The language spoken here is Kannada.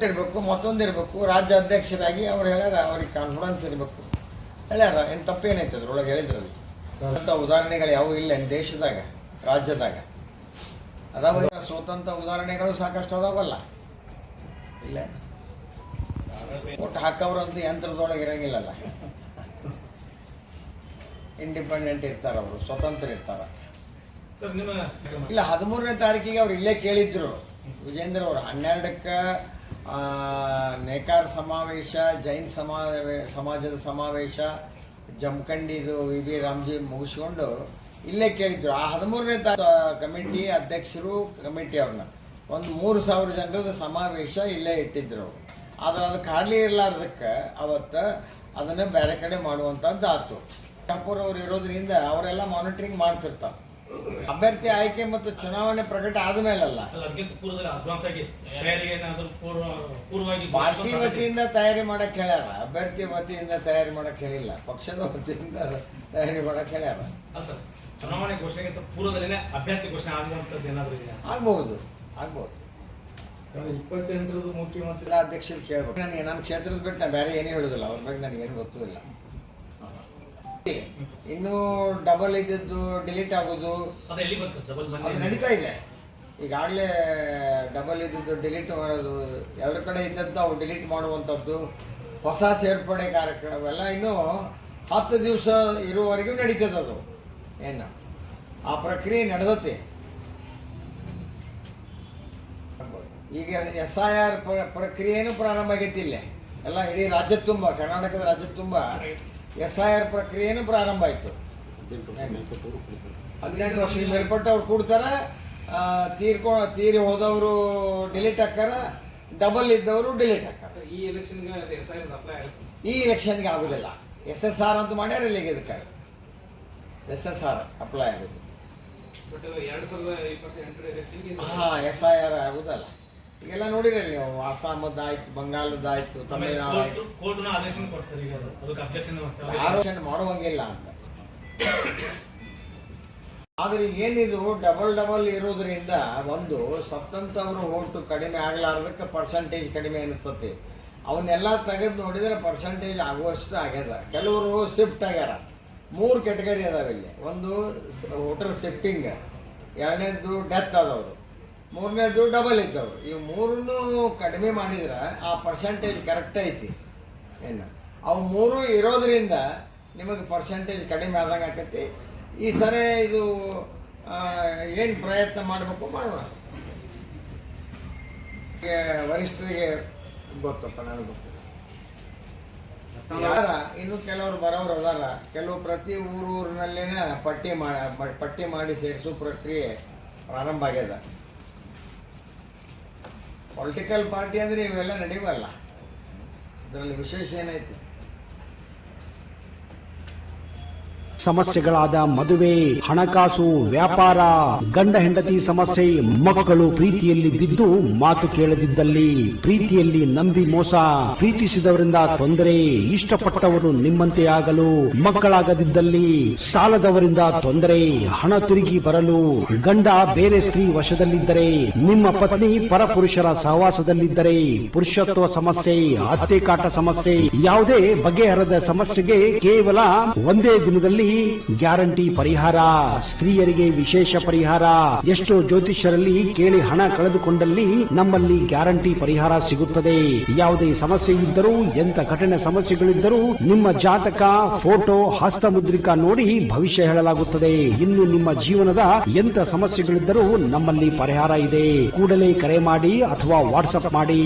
ಇರಬೇಕು, ಮತ್ತೊಂದಿರಬೇಕು. ರಾಜ್ಯ ಅಧ್ಯಕ್ಷರಾಗಿ ಅವ್ರು ಹೇಳ್ಯಾರ, ಅವ್ರಿಗೆ ಕಾನ್ಫಿಡೆನ್ಸ್ ಇರಬೇಕು ಹೇಳ್ಯಾರ. ಏನು ತಪ್ಪೇನೈತೆ ಅದ್ರೊಳಗೆ ಹೇಳಿದ್ರಲ್ಲಿ? ಅಂತ ಉದಾಹರಣೆಗಳು ಯಾವ ಇಲ್ಲ ದೇಶದಾಗ, ರಾಜ್ಯದಾಗ ಅದಾವ. ಸ್ವತಂತ್ರ ಉದಾಹರಣೆಗಳು ಸಾಕಷ್ಟು ಅದಾವಲ್ಲ. ಇಲ್ಲ ಒಟ್ಟು ಹಾಕವ್ರಂತೂ ಯಂತ್ರದೊಳಗೆ ಇರಂಗಿಲ್ಲಲ್ಲ. ಇಂಡಿಪೆಂಡೆಂಟ್ ಇರ್ತಾರ, ಅವರು ಸ್ವತಂತ್ರ ಇರ್ತಾರ. ಇಲ್ಲ 13ನೇ ತಾರೀಕಿಗೆ ಅವ್ರು ಇಲ್ಲೇ ಕೇಳಿದ್ರು ವಿಜೇಂದ್ರ ಅವರು. 12ಕ್ಕೆ ನೇಕಾರ ಸಮಾವೇಶ, ಜೈನ್ ಸಮಾಜದ ಸಮಾವೇಶ, ಜಮಖಂಡಿದು ವಿ ರಾಮ್ಜಿ ಮುಗಿಸ್ಕೊಂಡು ಇಲ್ಲೇ ಕೇಳಿದ್ರು. ಆ 13ನೇ ಕಮಿಟಿ ಅಧ್ಯಕ್ಷರು ಕಮಿಟಿ ಅವ್ರನ್ನ ಒಂದು 3,000 ಜನರದ ಸಮಾವೇಶ ಇಲ್ಲೇ ಇಟ್ಟಿದ್ರು. ಆದ್ರೆ ಅದಕ್ಕೆ ಹಾರ್ಲಿ ಇರಲಾರ್ದಕ್ಕೆ ಅವತ್ತು ಅದನ್ನು ಬೇರೆ ಕಡೆ ಮಾಡುವಂಥದ್ದು ಆಯ್ತು. ಠಾಕೂರ್ ಅವರು ಇರೋದ್ರಿಂದ ಅವರೆಲ್ಲ ಮಾನಿಟರಿಂಗ್ ಮಾಡ್ತಿರ್ತಾರೆ. ಅಭ್ಯರ್ಥಿ ಆಯ್ಕೆ ಮತ್ತು ಚುನಾವಣೆ ಪ್ರಕಟ ಆದ್ಮೇಲಲ್ಲ, ಪಾರ್ಟಿ ವತಿಯಿಂದ ತಯಾರಿ ಮಾಡಕ್ ಹೇಳ್ಯಾರ. ಅಭ್ಯರ್ಥಿ ವತಿಯಿಂದ ತಯಾರಿ ಮಾಡಕ್ ಹೇಳಿಲ್ಲ, ಪಕ್ಷದ ವತಿಯಿಂದ ತಯಾರಿ ಮಾಡಕ್ ಹೇಳ್ಯಾರ. ಚುನಾವಣೆ ಘೋಷಣೆಗಿಂತ ಪೂರ್ವದಲ್ಲೇ ಅಭ್ಯರ್ಥಿ ಘೋಷಣೆ ಆಗುವಂತದ್ದು ಏನಾದರೂ ಆಗ್ಬಹುದು. 28ರದ್ದು ಮುಖ್ಯಮಂತ್ರಿ ಅಧ್ಯಕ್ಷರು ಕೇಳ್ಬೇಕು. ನನ್ನ ಕ್ಷೇತ್ರದ ಬಿಟ್ಟು ನಾನು ಬೇರೆ ಏನೇ ಹೇಳುದಿಲ್ಲ, ಅವ್ರ ಬಗ್ಗೆ ನನಗೇನು ಗೊತ್ತೂ ಇಲ್ಲ. ಇನ್ನು ಡಬಲ್ ಇದ್ದದ್ದು ಡಿಲೀಟ್ ಆಗೋದು ಅದು ನಡೀತಾ ಇದೆ ಈಗಾಗಲೇ. ಡಬಲ್ ಇದ್ದದ್ದು ಡಿಲೀಟ್ ಮಾಡೋದು, ಎರಡು ಕಡೆ ಇದ್ದದ್ದು ಅವು ಡಿಲೀಟ್ ಮಾಡುವಂಥದ್ದು, ಹೊಸ ಸೇರ್ಪಡೆ ಕಾರ್ಯಕ್ರಮ ಇನ್ನು 10 ದಿವಸ ಇರುವವರೆಗೂ ನಡೀತದೆ. ಅದು ಏನು ಆ ಪ್ರಕ್ರಿಯೆ ನಡೆದತ್ತೆ. ಈಗ SIR ಪ್ರಕ್ರಿಯೆನೂ ಪ್ರಾರಂಭ ಆಗೈತಿ ಇಲ್ಲೇ ಎಲ್ಲ. ಇಡೀ ರಾಜ್ಯ ತುಂಬ, ಕರ್ನಾಟಕದ ರಾಜ್ಯ ತುಂಬ SIR ಪ್ರಕ್ರಿಯೆನೂ ಪ್ರಾರಂಭ ಆಯಿತು. 18 ವರ್ಷ ಮೇಲ್ಪಟ್ಟವ್ರು ಕೂಡ್ತಾರ, ತೀರಿ ಹೋದವರು ಡಿಲೀಟ್ ಹಾಕಾರ, ಡಬಲ್ ಇದ್ದವರು ಡಿಲೀಟ್ ಹಾಕಾರ. ಈ ಎಲೆಕ್ಷನ್ಗೆ ಆಗುದಿಲ್ಲ. SSR ಅಂತ ಮಾಡ್ಯಾರ ಇಲ್ಲಿಗೆ. ಇದಕ್ಕೆ SSR ಅಪ್ಲೈ ಆಗೋದು. SIR ಆಗುದಲ್ಲ. ಈಗೆಲ್ಲ ನೋಡಿರಲ್ಲ ನೀವು, ಅಸ್ಸಾಮದ್ದಾಯ್ತು, ಬಂಗಾಳದ್ದಾಯ್ತು, ತಮಿಳುನಾಡು ಆರೋಚನೆ ಮಾಡುವಂಗಿಲ್ಲ ಅಂತ. ಆದ್ರೆ ಏನಿದು ಡಬಲ್ ಇರೋದ್ರಿಂದ ಒಂದು ಸತ್ತಂತವ್ರು ಓಟು ಕಡಿಮೆ ಆಗ್ಲಾರ್ದಕ್ಕೆ ಪರ್ಸೆಂಟೇಜ್ ಕಡಿಮೆ ಅನಿಸ್ತತಿ. ಅವನ್ನೆಲ್ಲ ತೆಗೆದು ನೋಡಿದ್ರೆ ಪರ್ಸೆಂಟೇಜ್ ಆಗುವಷ್ಟು ಆಗ್ಯದ. ಕೆಲವರು ಶಿಫ್ಟ್ ಆಗ್ಯಾರ. 3 ಕೆಟಗರಿ ಅದಾವ ಇಲ್ಲಿ. ಒಂದು ವೋಟರ್ ಶಿಫ್ಟಿಂಗ್, 2ನೇದ್ದು ಡೆತ್ ಆದವರು, 3ನೇದ್ದು ಡಬಲ್ ಇದ್ದವರು. ಇವು 3 ಕಡಿಮೆ ಮಾಡಿದ್ರೆ ಆ ಪರ್ಸೆಂಟೇಜ್ ಕರೆಕ್ಟ್ ಐತಿ. ಏನು ಅವು 3 ಇರೋದ್ರಿಂದ ನಿಮಗೆ ಪರ್ಸೆಂಟೇಜ್ ಕಡಿಮೆ ಆದಂಗೆ ಆಕೈತಿ. ಈ ಸರಿ ಇದು ಏನು ಪ್ರಯತ್ನ ಮಾಡಬೇಕು ಮಾಡೋಣ. ವರಿಷ್ಠರಿಗೆ ಗೊತ್ತಪ್ಪ, ನನಗೆ ಗೊತ್ತಿಲ್ಲ. ಇನ್ನು ಕೆಲವರು ಬರೋರು ಅದಾರ. ಕೆಲವು ಪ್ರತಿ ಊರಿನಲ್ಲೇನ ಪಟ್ಟಿ ಮಾಡಿ ಸೇರಿಸೋ ಪ್ರಕ್ರಿಯೆ ಪ್ರಾರಂಭ ಆಗ್ಯದ. ಪೊಲಿಟಿಕಲ್ ಪಾರ್ಟಿ ಅಂದ್ರೆ ಇವೆಲ್ಲ ನಡೆಯುವಲ್ಲ, ಇದರಲ್ಲಿ ವಿಶೇಷ ಏನೈತಿ? ಸಮಸ್ಯೆಗಳಾದ ಮದುವೆ, ಹಣಕಾಸು, ವ್ಯಾಪಾರ, ಗಂಡ ಹೆಂಡತಿ ಸಮಸ್ಯೆ, ಮಕ್ಕಳು ಪ್ರೀತಿಯಲ್ಲಿ ಬಿದ್ದು ಮಾತು ಕೇಳದಿದ್ದಲ್ಲಿ, ಪ್ರೀತಿಯಲ್ಲಿ ನಂಬಿ ಮೋಸ, ಪ್ರೀತಿಸಿದವರಿಂದ ತೊಂದರೆ, ಇಷ್ಟಪಟ್ಟವರು ನಿಮ್ಮಂತೆ ಆಗಲು ಮಕ್ಕಳಾಗದಿದ್ದಲ್ಲಿ, ಸಾಲದವರಿಂದ ತೊಂದರೆ, ಹಣ ತಿರುಗಿ ಬರಲು, ಗಂಡ ಬೇರೆ ಸ್ತ್ರೀ ವಶದಲ್ಲಿದ್ದರೆ, ನಿಮ್ಮ ಪತ್ನಿ ಪರಪುರುಷರ ಸಹವಾಸದಲ್ಲಿದ್ದರೆ, ಪುರುಷತ್ವ ಸಮಸ್ಯೆ, ಅತ್ತೆ ಕಾಟ ಸಮಸ್ಯೆ, ಯಾವುದೇ ಬಗೆಹರದ ಸಮಸ್ಯೆಗೆ ಕೇವಲ ಒಂದೇ ದಿನದಲ್ಲಿ ಗ್ಯಾರಂಟಿ ಪರಿಹಾರ. ಸ್ತ್ರೀಯರಿಗೆ ವಿಶೇಷ ಪರಿಹಾರ. ಎಷ್ಟೋ ಜ್ಯೋತಿಷ್ಯರಲ್ಲಿ ಕೇಳಿ ಹಣ ಕಳೆದುಕೊಂಡಲ್ಲಿ ನಮ್ಮಲ್ಲಿ ಗ್ಯಾರಂಟಿ ಪರಿಹಾರ ಸಿಗುತ್ತದೆ. ಯಾವುದೇ ಸಮಸ್ಯೆ ಇದ್ದರೂ, ಎಂತ ಕಠಿಣ ಸಮಸ್ಯೆಗಳಿದ್ದರೂ ನಿಮ್ಮ ಜಾತಕ, ಫೋಟೋ, ಹಸ್ತಮುದ್ರಿಕಾ ನೋಡಿ ಭವಿಷ್ಯ ಹೇಳಲಾಗುತ್ತದೆ. ಇನ್ನು ನಿಮ್ಮ ಜೀವನದ ಎಂತ ಸಮಸ್ಯೆಗಳಿದ್ದರೂ ನಮ್ಮಲ್ಲಿ ಪರಿಹಾರ ಇದೆ. ಕೂಡಲೇ ಕರೆ ಮಾಡಿ ಅಥವಾ ವಾಟ್ಸ್ಆಪ್ ಮಾಡಿ.